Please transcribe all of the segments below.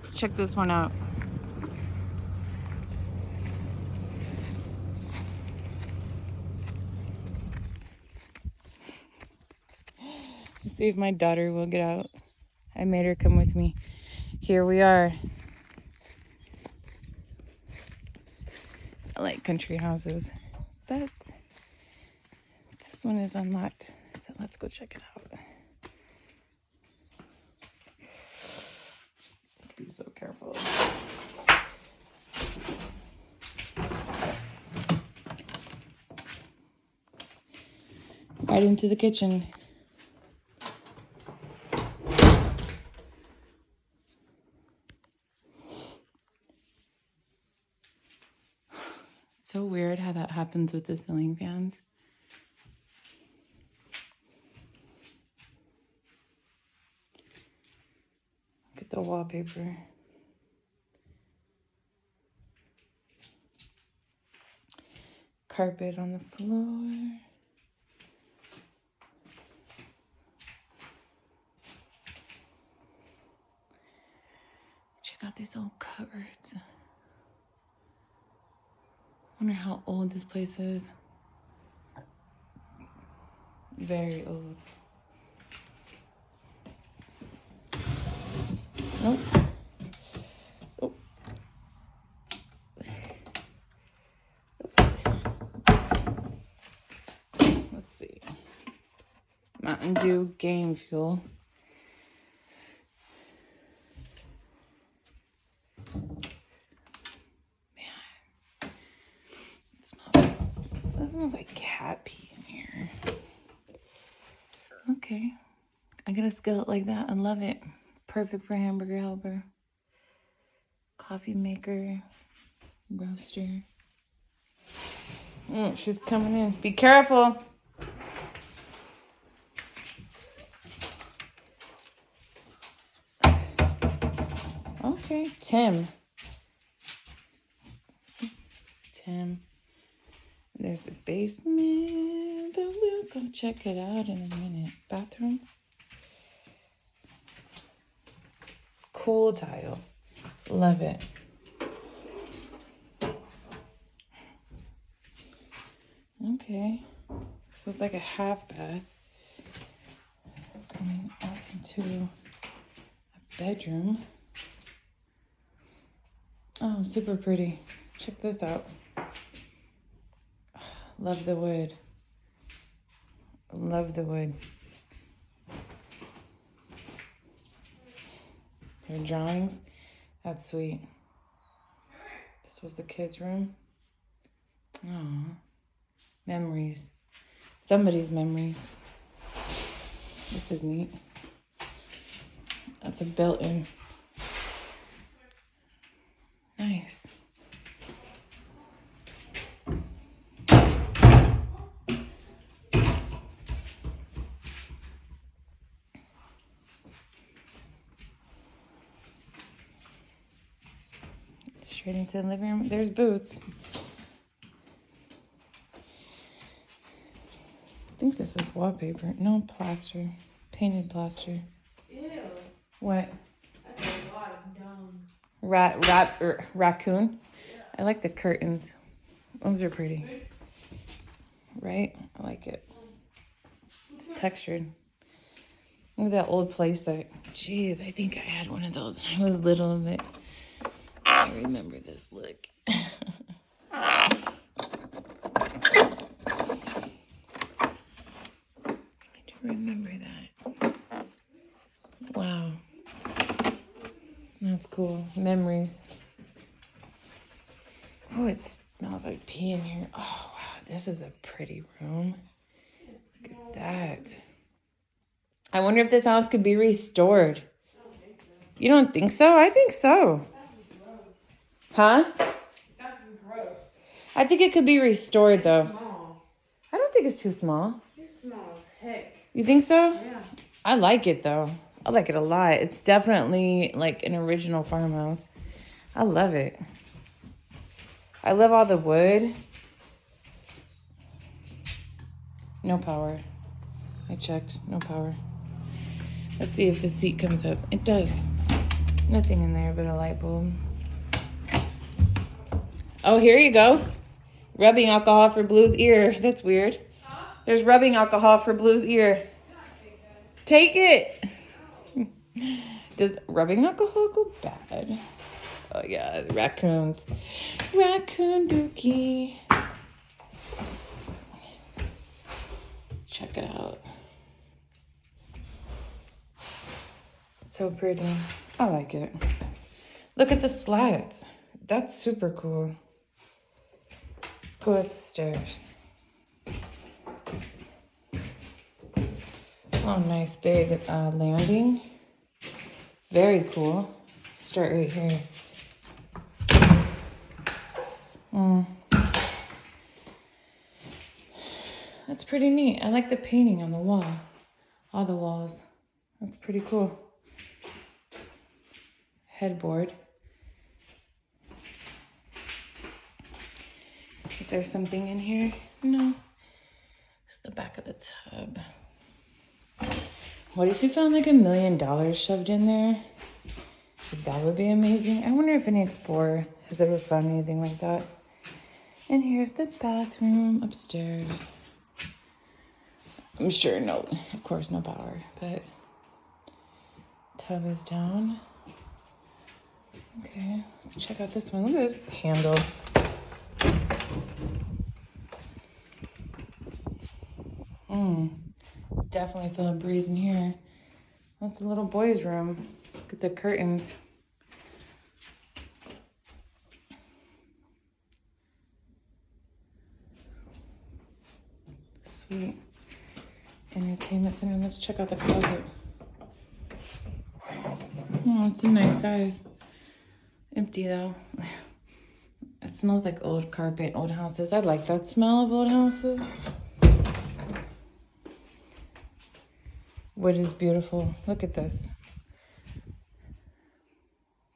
Let's check this one out. Let's see if my daughter will get out. I made her come with me. Here we are. I like country houses, but this one is unlocked. So let's go check it out. Be so careful. Right into the kitchen. It's so weird how that happens with the ceiling fans. Look at the wallpaper. Carpet on the floor. Check out these old cupboards. Wonder how old this place is. Very old. Nope. Oh. Let's see. Mountain Dew game fuel. That smells like cat pee in here. Okay. I got a skillet like that. I love it. Perfect for hamburger helper. Coffee maker. Roaster. She's coming in. Be careful. Okay. Tim. There's the basement, but we'll go check it out in a minute. Bathroom. Cool tile. Love it. Okay. So it's like a half bath. Going off into a bedroom. Oh, super pretty. Check this out. Love the wood. Love the wood. Their drawings. That's sweet. This was the kids' room. Oh, memories. Somebody's memories. This is neat. That's a built-in. Nice. Straight into the living room. There's Boots. I think this is wallpaper. No, plaster. Painted plaster. Ew. What? That's a lot of dung. Raccoon? Yeah. I like the curtains. Those are pretty. Right? I like it. It's textured. Look at that old playset. Jeez, I think I had one of those when I was little, but I remember this look. I do remember that. Wow. That's cool. Memories. Oh, it smells like pee in here. Oh, wow. This is a pretty room. Look at that. I wonder if this house could be restored. I don't think so. You don't think so? I think so. Huh? This house is gross. I think it could be restored, though. Small. I don't think it's too small. It's small as heck. You think so? Yeah. I like it, though. I like it a lot. It's definitely like an original farmhouse. I love it. I love all the wood. No power. I checked. No power. Let's see if the seat comes up. It does. Nothing in there but a light bulb. Oh, here you go. Rubbing alcohol for Blue's ear. That's weird. There's rubbing alcohol for Blue's ear. Take it. Does rubbing alcohol go bad? Oh, yeah. Raccoons. Raccoon dookie. Let's check it out. It's so pretty. I like it. Look at the slats. That's super cool. Let's go up the stairs. Oh, nice big landing. Very cool. Start right here. That's pretty neat. I like the painting on the wall. All the walls. That's pretty cool. Headboard. Is there something in here? No. It's the back of the tub. What if you found like $1 million shoved in there? That would be amazing. I wonder if any explorer has ever found anything like that. And here's the bathroom upstairs. I'm sure no, of course no power, but tub is down. Okay, let's check out this one. Look at this handle. Definitely feel a breeze in here. That's a little boy's room. Look at the curtains. Sweet. Entertainment center. Let's check out the closet. Oh, it's a nice size. Empty though. It smells like old carpet, old houses. I like that smell of old houses. Wood is beautiful. Look at this.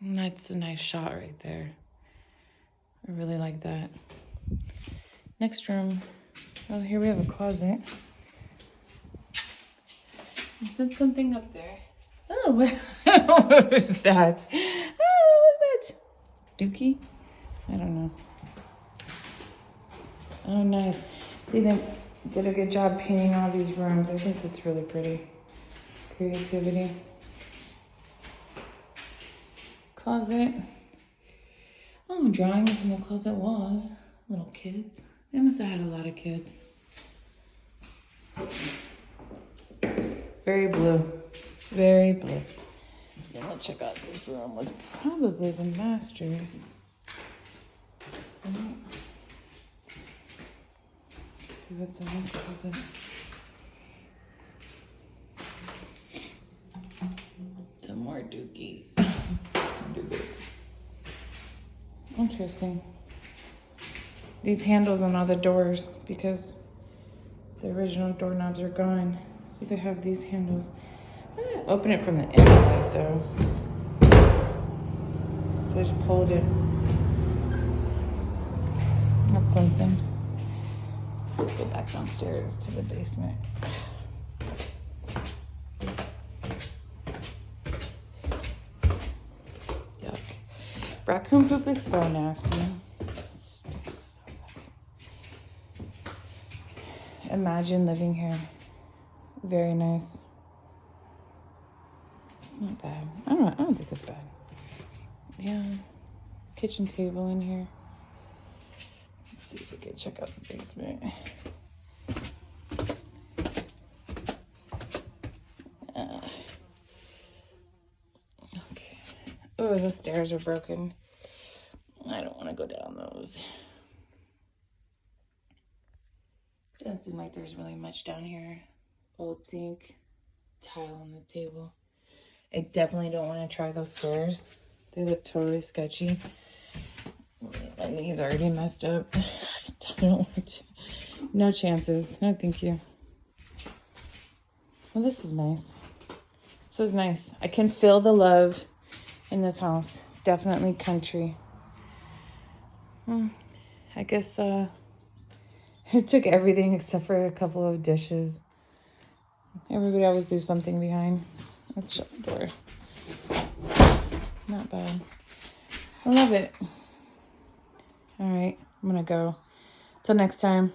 That's a nice shot right there. I really like that. Next room. Oh, here we have a closet. Is that something up there? Oh, what was that? Oh, what was that? Dookie? I don't know. Oh, nice. See, they did a good job painting all these rooms. I think that's really pretty. Creativity. Closet. Oh, drawings in the closet walls. Little kids. They must have had a lot of kids. Very blue. Very blue. Then let's check out this room. Was probably the master. Let's see what's in this closet. Some more dookie. Interesting. These handles on all the doors because the original doorknobs are gone. See, they have these handles. Open it from the inside though. So I just pulled it. That's something. Let's go back downstairs to the basement. Yuck. Raccoon poop is so nasty. It stinks so bad. Imagine living here. Very nice. Not bad. I don't think it's bad. Yeah. Kitchen table in here. Let's see if we can check out the basement. Okay. Oh, the stairs are broken. I don't want to go down those. Doesn't seem like there's really much down here. Old sink, tile on the table. I definitely don't want to try those stairs. They look totally sketchy. My knee's already messed up. I don't want to. No chances. No, thank you. Well, this is nice. This is nice. I can feel the love in this house. Definitely country. I guess I took everything except for a couple of dishes. Everybody always leaves something behind. Let's shut the door. Not bad. I love it. All right, I'm gonna go. Till next time.